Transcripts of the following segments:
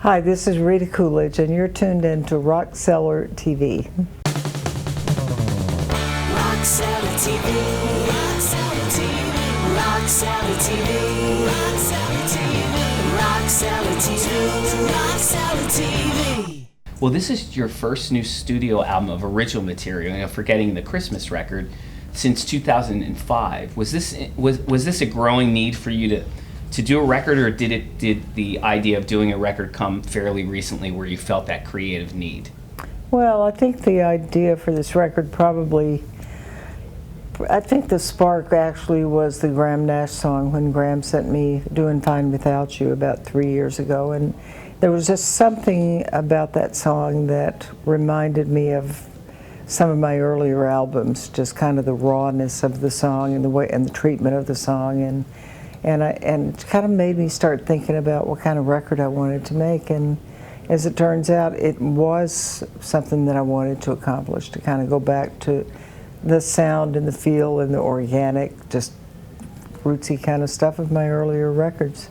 Hi, this is Rita Coolidge, and you're tuned in to RockCellarTV. RockCellarTV, RockCellarTV, RockCellarTV, RockCellarTV, RockCellarTV. Well, this is your first new studio album of original material, forgetting the Christmas record, since 2005. Was this a growing need for you to do a record, or did the idea of doing a record come fairly recently where you felt that creative need? Well, I think the idea for this record I think the spark actually was the Graham Nash song when Graham sent me Doing Fine Without You about 3 years ago, and there was just something about that song that reminded me of some of my earlier albums, just kind of the rawness of the song and the way and the treatment of the song, and it kind of made me start thinking about what kind of record I wanted to make. And as it turns out, it was something that I wanted to accomplish, to kind of go back to the sound and the feel and the organic, just rootsy kind of stuff of my earlier records.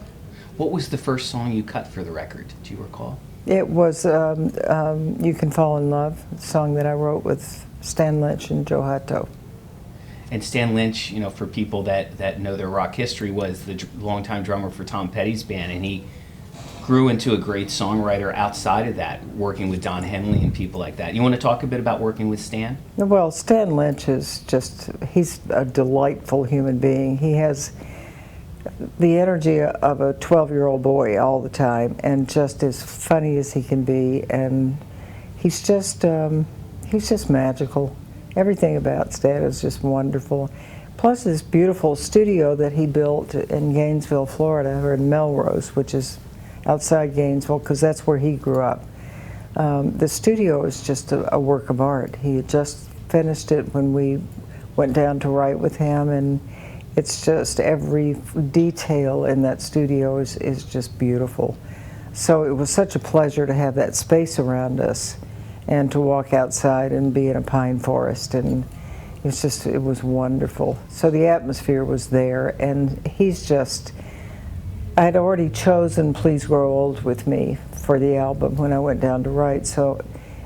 What was the first song you cut for the record? Do you recall? It was You Can Fall in Love, a song that I wrote with Stan Lynch and Joe Hutto. And Stan Lynch, for people that know their rock history, was the longtime drummer for Tom Petty's band, and he grew into a great songwriter outside of that, working with Don Henley and people like that. You want to talk a bit about working with Stan? Well, Stan Lynch is he's a delightful human being. He has the energy of a 12-year-old boy all the time, and just as funny as he can be, and he's just magical. Everything about Stan is just wonderful. Plus this beautiful studio that he built in Gainesville, Florida, or in Melrose, which is outside Gainesville, because that's where he grew up. The studio is just a work of art. He had just finished it when we went down to write with him, and it's just every detail in that studio is just beautiful. So it was such a pleasure to have that space around us and to walk outside and be in a pine forest, and it was wonderful. So the atmosphere was there, and I had already chosen Please Grow Old with Me for the album when I went down to write. So,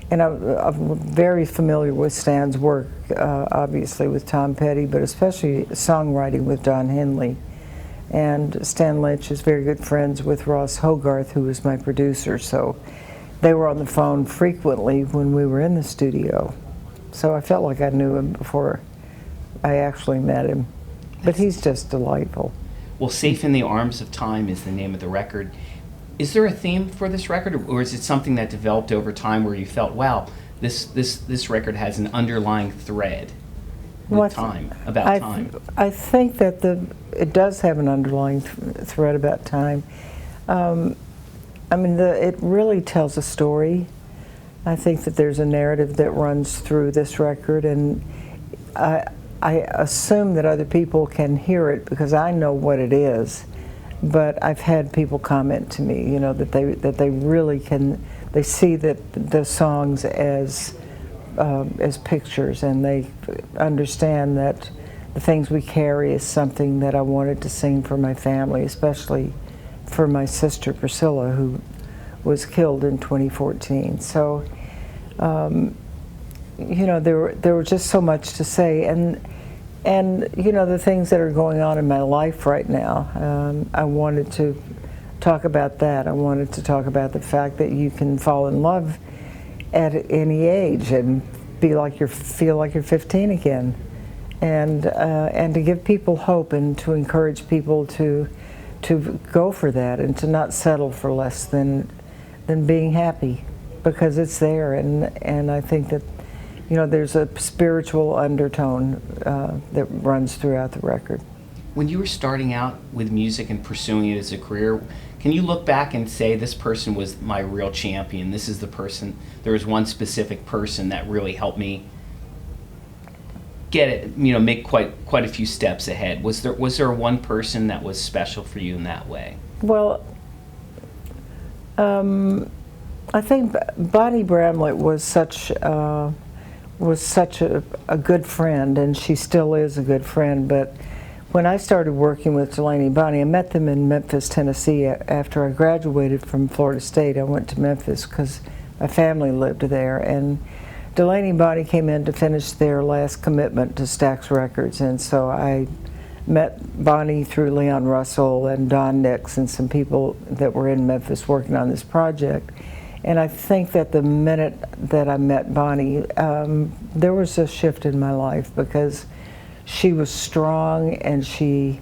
and I'm very familiar with Stan's work, obviously with Tom Petty, but especially songwriting with Don Henley. And Stan Lynch is very good friends with Ross Hogarth, who was my producer. So they were on the phone frequently when we were in the studio. So I felt like I knew him before I actually met him. But he's just delightful. Well, Safe in the Arms of Time is the name of the record. Is there a theme for this record, or is it something that developed over time where you felt, wow, this record has an underlying thread with time? I think that it does have an underlying thread about time. It really tells a story. I think that there's a narrative that runs through this record, and I assume that other people can hear it because I know what it is, but I've had people comment to me, that they really can. They see that the songs as pictures, and they understand that the things we carry is something that I wanted to sing for my family, especially for my sister Priscilla, who was killed in 2014. So, there were just so much to say, and the things that are going on in my life right now. I wanted to talk about that. I wanted to talk about the fact that you can fall in love at any age and feel like you're 15 again, and to give people hope and to encourage people to go for that and to not settle for less than being happy, because it's there, and I think that there's a spiritual undertone that runs throughout the record. When you were starting out with music and pursuing it as a career, can you look back and say, this person was my real champion, this is the person, there was one specific person that really helped me get it, make quite a few steps ahead? Was there one person that was special for you in that way? Well, I think Bonnie Bramlett was such a good friend, and she still is a good friend, but when I started working with Delaney and Bonnie, I met them in Memphis, Tennessee. After I graduated from Florida State, I went to Memphis because my family lived there. And Delaney and Bonnie came in to finish their last commitment to Stax Records. And so I met Bonnie through Leon Russell and Don Nix and some people that were in Memphis working on this project. And I think that the minute that I met Bonnie, there was a shift in my life because she was strong and she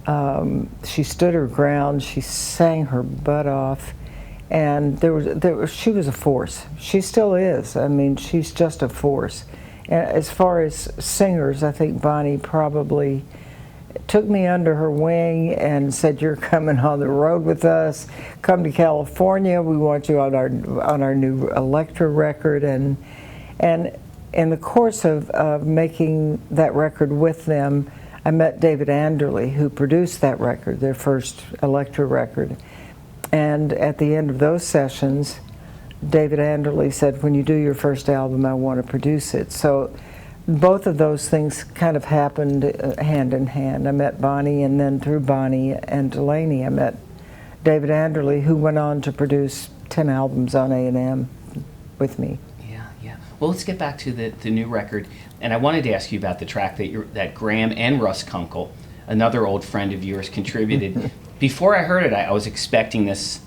stood her ground. She sang her butt off, and she was a force. She still is. I mean, she's just a force. And as far as singers, I think Bonnie probably took me under her wing and said, "You're coming on the road with us. Come to California. We want you on our new Elektra record." And in the course of making that record with them, I met David Anderle, who produced that record, their first Elektra record. And at the end of those sessions, David Anderle said, "When you do your first album, I want to produce it." So both of those things kind of happened hand in hand. I met Bonnie, and then through Bonnie and Delaney, I met David Anderle, who went on to produce 10 albums on A&M with me. Yeah. Well, let's get back to the new record. And I wanted to ask you about the track that Graham and Russ Kunkel, another old friend of yours, contributed. Before I heard it, I was expecting this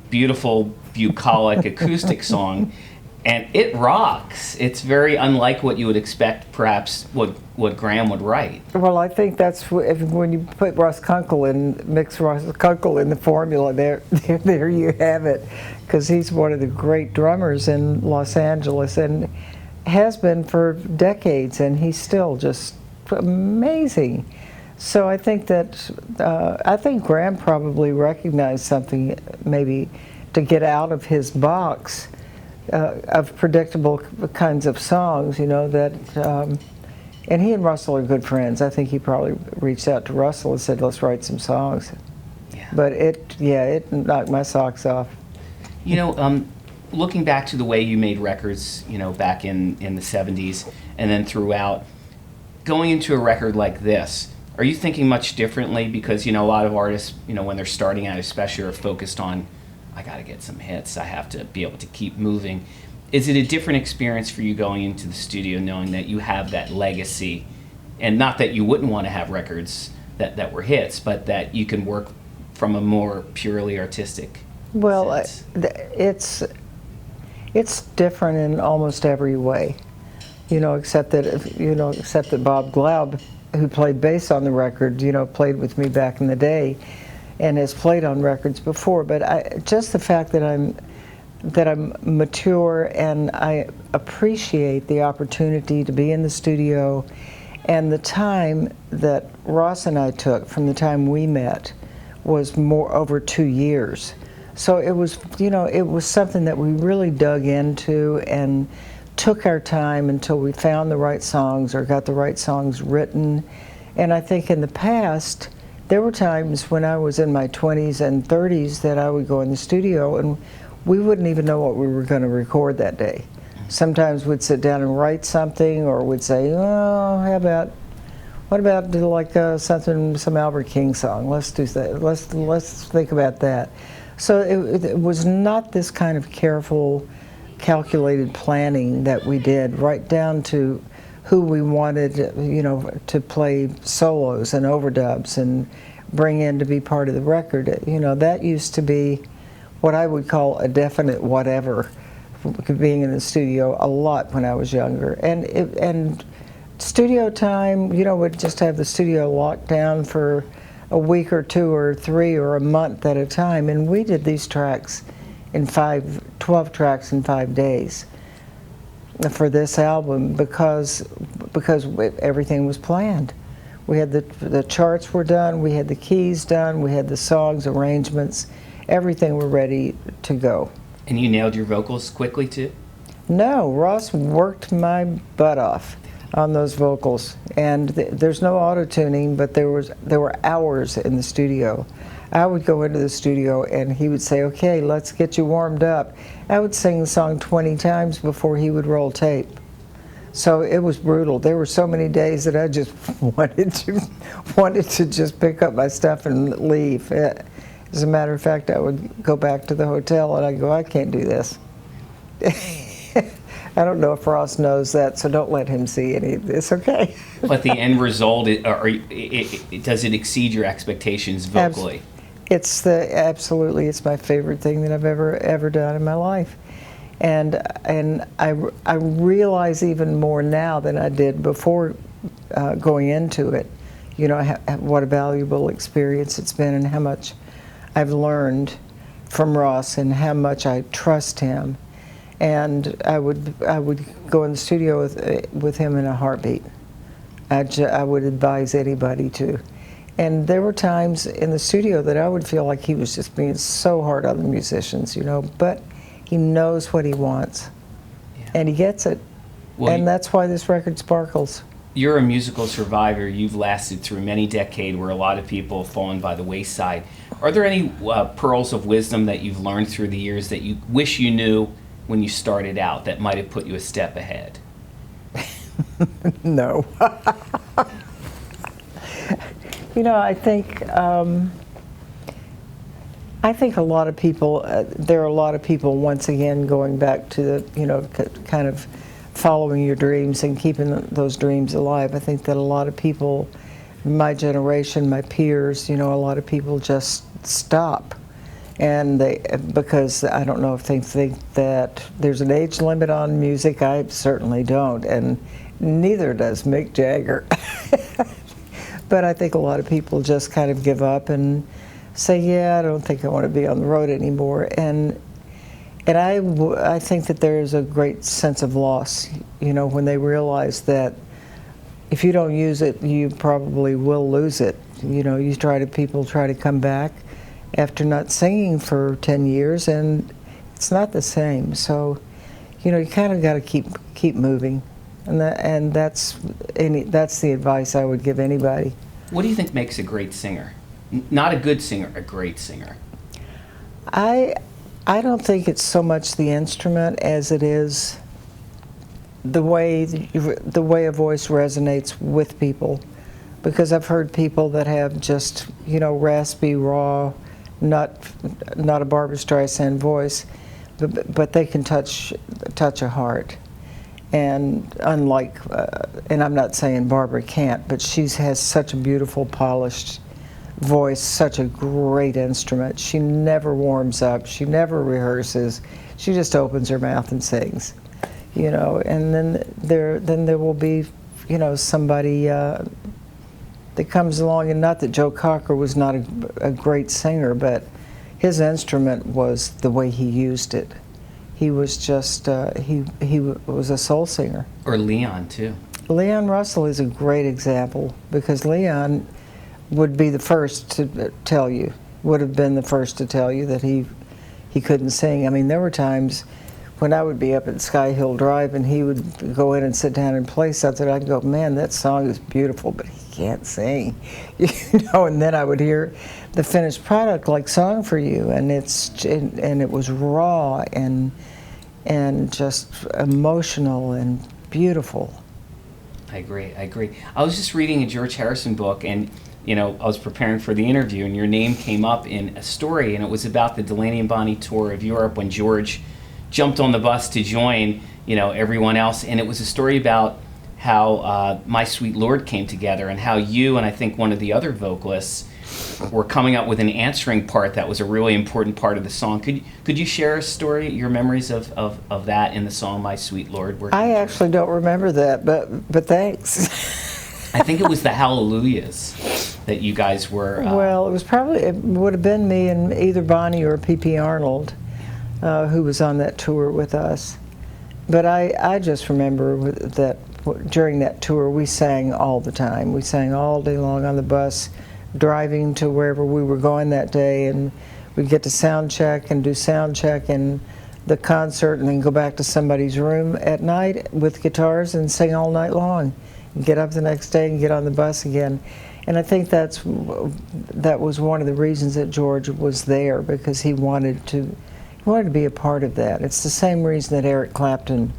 beautiful, bucolic acoustic song, and it rocks. It's very unlike what you would expect, perhaps, what Graham would write. Well, I think that's when you put Russ Kunkel in, mix Russ Kunkel in the formula, there you have it, because he's one of the great drummers in Los Angeles and has been for decades, and he's still just amazing. So I think that, I think Graham probably recognized something, maybe to get out of his box of predictable kinds of songs, you know, that, and he and Russell are good friends. I think he probably reached out to Russell and said, "Let's write some songs." Yeah. But it knocked my socks off. You know, looking back to the way you made records, you know, back in the 70s and then throughout, going into a record like this, are you thinking much differently? Because, you know, a lot of artists, you know, when they're starting out especially, are focused on, I got to get some hits, I have to be able to keep moving. Is it a different experience for you going into the studio knowing that you have that legacy, and not that you wouldn't want to have records that were hits, but that you can work from a more purely artistic sense? It's different in almost every way, you know, except that Bob Glaub, who played bass on the record, you know, played with me back in the day and has played on records before. But just the fact that I'm mature and I appreciate the opportunity to be in the studio, and the time that Ross and I took from the time we met was more over 2 years. So it was, you know, it was something that we really dug into and took our time until we found the right songs or got the right songs written. And I think in the past, there were times when I was in my 20s and 30s that I would go in the studio and we wouldn't even know what we were going to record that day. Sometimes we'd sit down and write something, or we'd say, "Oh, what about like some Albert King song? Let's do that. Let's think about that." So it was not this kind of careful, calculated planning that we did, right down to who we wanted, you know, to play solos and overdubs and bring in to be part of the record. You know, that used to be what I would call a definite whatever, being in the studio a lot when I was younger. And studio time, you know, we'd just have the studio locked down for a week or two or three or a month at a time, and we did these tracks in 12 tracks in 5 days for this album because everything was planned. We had the charts were done, we had the keys done, we had the songs, arrangements, everything were ready to go. And you nailed your vocals quickly too? No, Ross worked my butt off on those vocals, and there's no auto-tuning, but there were hours in the studio. I would go into the studio and he would say, "Okay, let's get you warmed up." I would sing the song 20 times before he would roll tape. So it was brutal. There were so many days that I just wanted to just pick up my stuff and leave. As a matter of fact, I would go back to the hotel and I'd go, I can't do this. I don't know if Ross knows that, so don't let him see any of this, okay? But the end result, does it exceed your expectations vocally? Absolutely, it's my favorite thing that I've ever done in my life. And I realize even more now than I did before going into it, you know, what a valuable experience it's been and how much I've learned from Ross and how much I trust him. And I would go in the studio with him in a heartbeat. I would advise anybody to. And there were times in the studio that I would feel like he was just being so hard on the musicians, you know, but he knows what he wants, and he gets it, well, and that's why this record sparkles. You're a musical survivor. You've lasted through many decades where a lot of people have fallen by the wayside. Are there any pearls of wisdom that you've learned through the years that you wish you knew when you started out that might have put you a step ahead? No. You know, I think a lot of people, there are a lot of people, once again, going back to the, you know, kind of following your dreams and keeping those dreams alive. I think that a lot of people, my generation, my peers, you know, a lot of people just stop. And because I don't know if they think that there's an age limit on music. I certainly don't, and neither does Mick Jagger. But I think a lot of people just kind of give up and say, yeah, I don't think I want to be on the road anymore. And I think that there is a great sense of loss, you know, when they realize that if you don't use it, you probably will lose it. You know, people try to come back after not singing for 10 years, and it's not the same. So, you know, you kind of got to keep moving. And that's the advice I would give anybody. What do you think makes a great singer? Not a good singer, a great singer. I don't think it's so much the instrument as it is the way a voice resonates with people. Because I've heard people that have just, you know, raspy, raw, not a Barbra Streisand voice, but they can touch a heart. And unlike, and I'm not saying Barbara can't, but she has such a beautiful, polished voice, such a great instrument. She never warms up, she never rehearses, she just opens her mouth and sings, you know. And then there will be, you know, somebody that comes along, and not that Joe Cocker was not a great singer, but his instrument was the way he used it. He was just, he was a soul singer. Or Leon, too. Leon Russell is a great example, because Leon would be the first to tell you, would have been the first to tell you that he couldn't sing. I mean, there were times when I would be up at Sky Hill Drive and he would go in and sit down and play something, I'd go, man, that song is beautiful, but he can't sing. You know, and then I would hear the finished product like Song for You, and it was raw and just emotional and beautiful. I agree. I was just reading a George Harrison book, and you know, I was preparing for the interview, and your name came up in a story, and it was about the Delaney and Bonnie tour of Europe when George jumped on the bus to join, you know, everyone else. And it was a story about how My Sweet Lord came together, and how you and I think one of the other vocalists were coming up with an answering part that was a really important part of the song. Could you share a story, your memories of that in the song My Sweet Lord? I actually don't remember that, but thanks. I think it was the Hallelujahs that you guys were... Well, it would have been me and either Bonnie or P.P. Arnold, who was on that tour with us. But I just remember that during that tour we sang all the time. We sang all day long on the bus, driving to wherever we were going that day, and we'd get to sound check and do sound check and the concert, and then go back to somebody's room at night with guitars and sing all night long. And get up the next day and get on the bus again. And I think that was one of the reasons that George was there, because he wanted to be a part of that. It's the same reason that Eric Clapton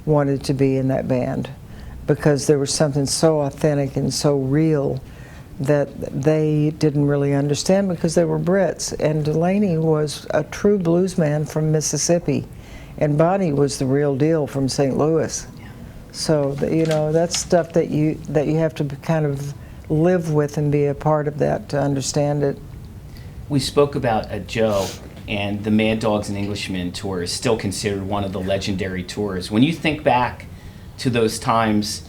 wanted to be in that band. because there was something so authentic and so real that they didn't really understand because they were Brits. And Delaney was a true blues man from Mississippi, and Bonnie was the real deal from St. Louis. So you know, that's stuff that you have to kind of live with and be a part of that to understand it. We spoke about Joe, and the Mad Dogs and Englishmen tour is still considered one of the legendary tours. When you think back to those times,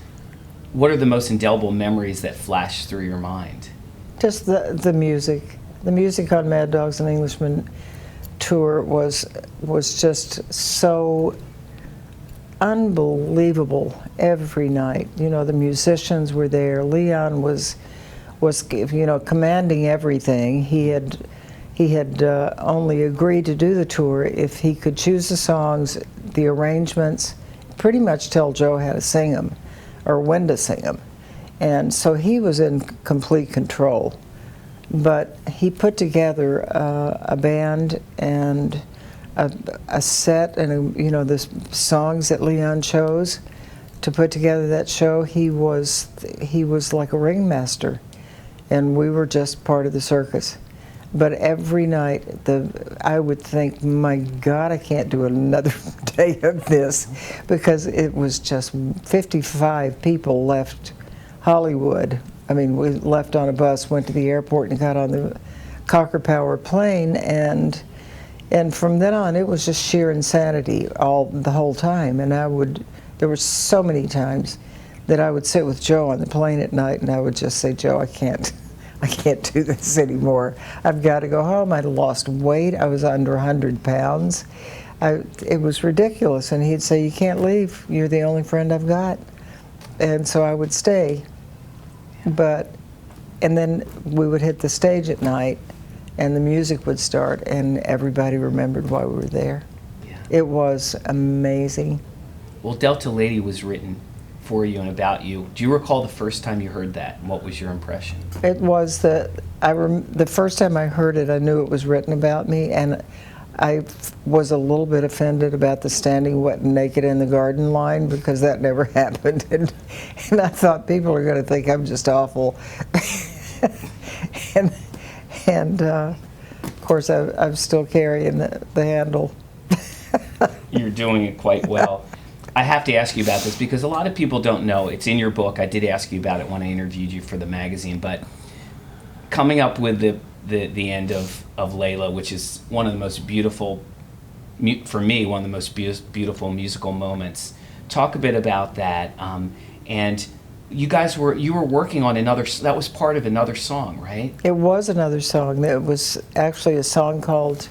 what are the most indelible memories that flash through your mind? Just the music. The music on Mad Dogs and Englishmen tour was just so unbelievable every night. You know, the musicians were there. Leon was you know, commanding everything. He had only agreed to do the tour if he could choose the songs, the arrangements, pretty much tell Joe how to sing them or when to sing them. And so he was in complete control. But he put together a band and a set and you know, the songs that Leon chose to put together that show. He was like a ringmaster, and we were just part of the circus. But every night, I would think, my God, I can't do another day of this, because it was just 55 people left Hollywood. I mean, we left on a bus, went to the airport, and got on the Cocker Power plane, and from then on, it was just sheer insanity the whole time. And there were so many times that I would sit with Joe on the plane at night, and I would just say, Joe, I can't do this anymore. I've got to go home. I'd lost weight. I was under 100 pounds. It was ridiculous. And he'd say, you can't leave. You're the only friend I've got. And so I would stay. And then we would hit the stage at night, and the music would start, and everybody remembered why we were there. Yeah. It was amazing. Well, Delta Lady was written for you and about you. Do you recall the first time you heard that, and what was your impression? It was the first time I heard it, I knew it was written about me, and I was a little bit offended about the standing wet and naked in the garden line, because that never happened, and I thought people are going to think I'm just awful. and of course I'm still carrying the handle. You're doing it quite well. I have to ask you about this because a lot of people don't know. It's in your book. I did ask you about it when I interviewed you for the magazine. But coming up with the end of Layla, which is one of the most beautiful, for me, one of the most beautiful musical moments. Talk a bit about that. And you were working on that was part of another song, right? It was another song. It was actually a song called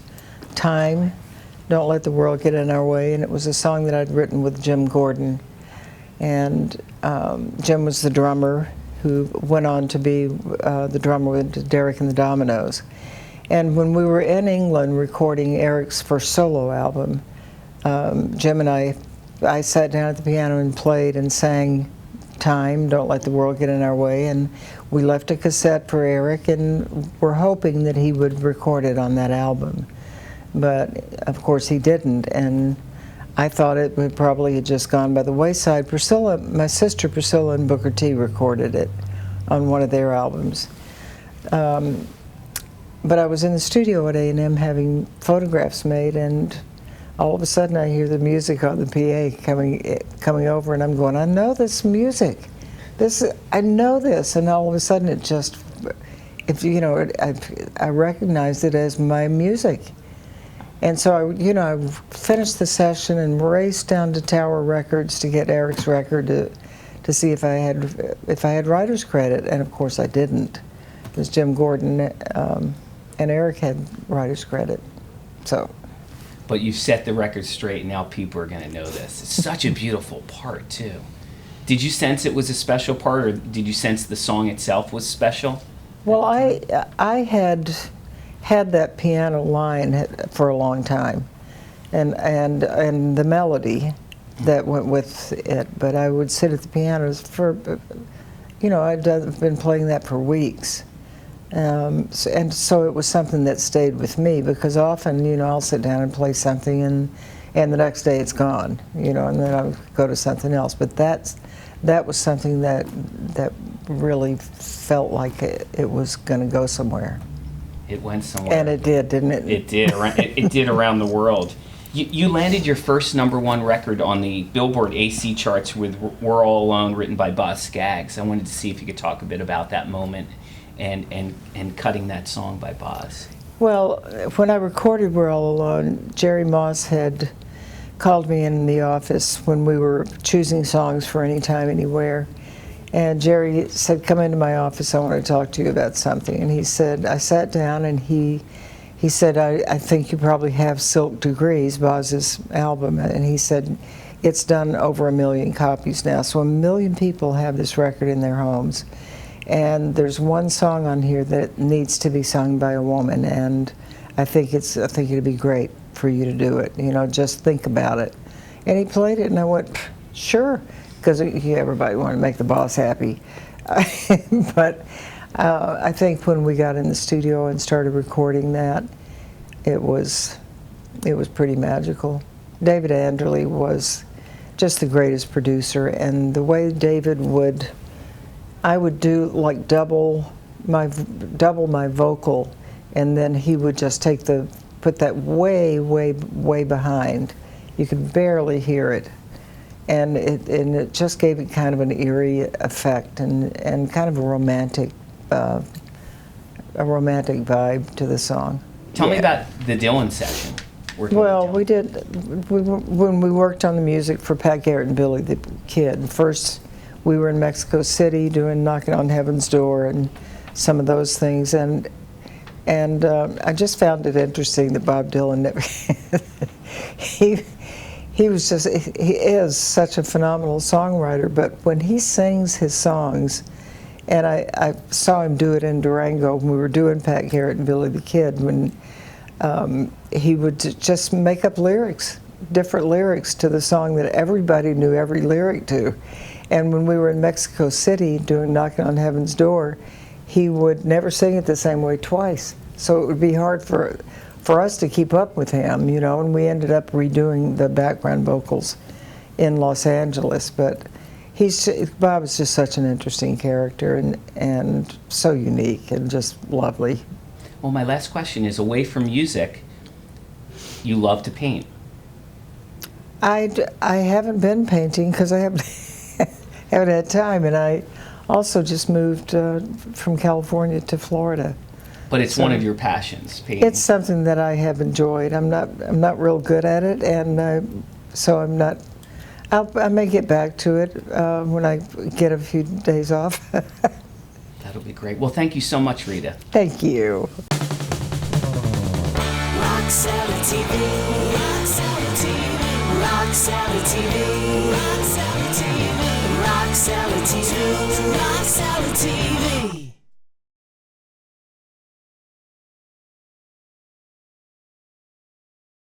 Time, Don't Let the World Get in Our Way, and it was a song that I'd written with Jim Gordon. And Jim was the drummer who went on to be the drummer with Derek and the Dominoes. And when we were in England recording Eric's first solo album, Jim and I sat down at the piano and played and sang Time, Don't Let the World Get in Our Way, and we left a cassette for Eric, and we're hoping that he would record it on that album. But of course he didn't, and I thought it would probably have just gone by the wayside. Priscilla, my sister Priscilla and Booker T recorded it on one of their albums. But I was in the studio at A&M having photographs made, and all of a sudden I hear the music on the PA coming over, and I'm going, I know this music. I know this, and all of a sudden it just, I recognized it as my music. And so I finished the session and raced down to Tower Records to get Eric's record to see if I had writer's credit, and of course I didn't, because Jim Gordon and Eric had writer's credit. So. But you set the record straight, and now people are going to know this. It's such a beautiful part too. Did you sense it was a special part, or did you sense the song itself was special? Well, I had that piano line for a long time, and the melody that went with it. But I would sit at the pianos for, I'd been playing that for weeks, and so it was something that stayed with me, because often, I'll sit down and play something, and the next day it's gone, and then I'll go to something else. But that was something that really felt like it was going to go somewhere. It went somewhere. And it did, didn't it? It did. It did around the world. You landed your first #1 record on the Billboard AC charts with "We're All Alone," written by Boz Scaggs. I wanted to see if you could talk a bit about that moment and cutting that song by Boz. Well, when I recorded "We're All Alone," Jerry Moss had called me in the office when we were choosing songs for Any Time, Anywhere. And Jerry said, "Come into my office, I want to talk to you about something." And he said, I sat down and he said, I think you probably have Silk Degrees, Boz's album. And he said, it's done over 1 million copies now. So 1 million people have this record in their homes. And there's one song on here that needs to be sung by a woman. And I think it'd be great for you to do it. You know, just think about it. And he played it and I went, sure. Because everybody wanted to make the boss happy. But I think when we got in the studio and started recording that, it was pretty magical. David Anderle was just the greatest producer, and the way David I would do like double my vocal, and then he would just put that way behind. You could barely hear it. And it just gave it kind of an eerie effect and kind of a romantic vibe to the song. Tell me about the Dylan session. Well, when we worked on the music for Pat Garrett and Billy the Kid. First, we were in Mexico City doing "Knocking on Heaven's Door" and some of those things, and I just found it interesting that Bob Dylan never he is such a phenomenal songwriter, but when he sings his songs, and I saw him do it in Durango when we were doing Pat Garrett and Billy the Kid, when he would just make up lyrics, different lyrics to the song that everybody knew every lyric to. And when we were in Mexico City doing "Knocking on Heaven's Door," he would never sing it the same way twice. So it would be hard for us to keep up with him, you know, and we ended up redoing the background vocals in Los Angeles. But Bob is just such an interesting character and so unique and just lovely. Well, my last question is, away from music, you love to paint. I haven't been painting because I haven't had time, and I also just moved from California to Florida. But it's one of your passions, painting. It's something that I have enjoyed. I'm not real good at it, and so I'm not. I may get back to it when I get a few days off. That'll be great. Well, thank you so much, Rita. Thank you. RockCellarTV, RockCellarTV, RockCellarTV, RockCellarTV, RockCellarTV, RockCellarTV.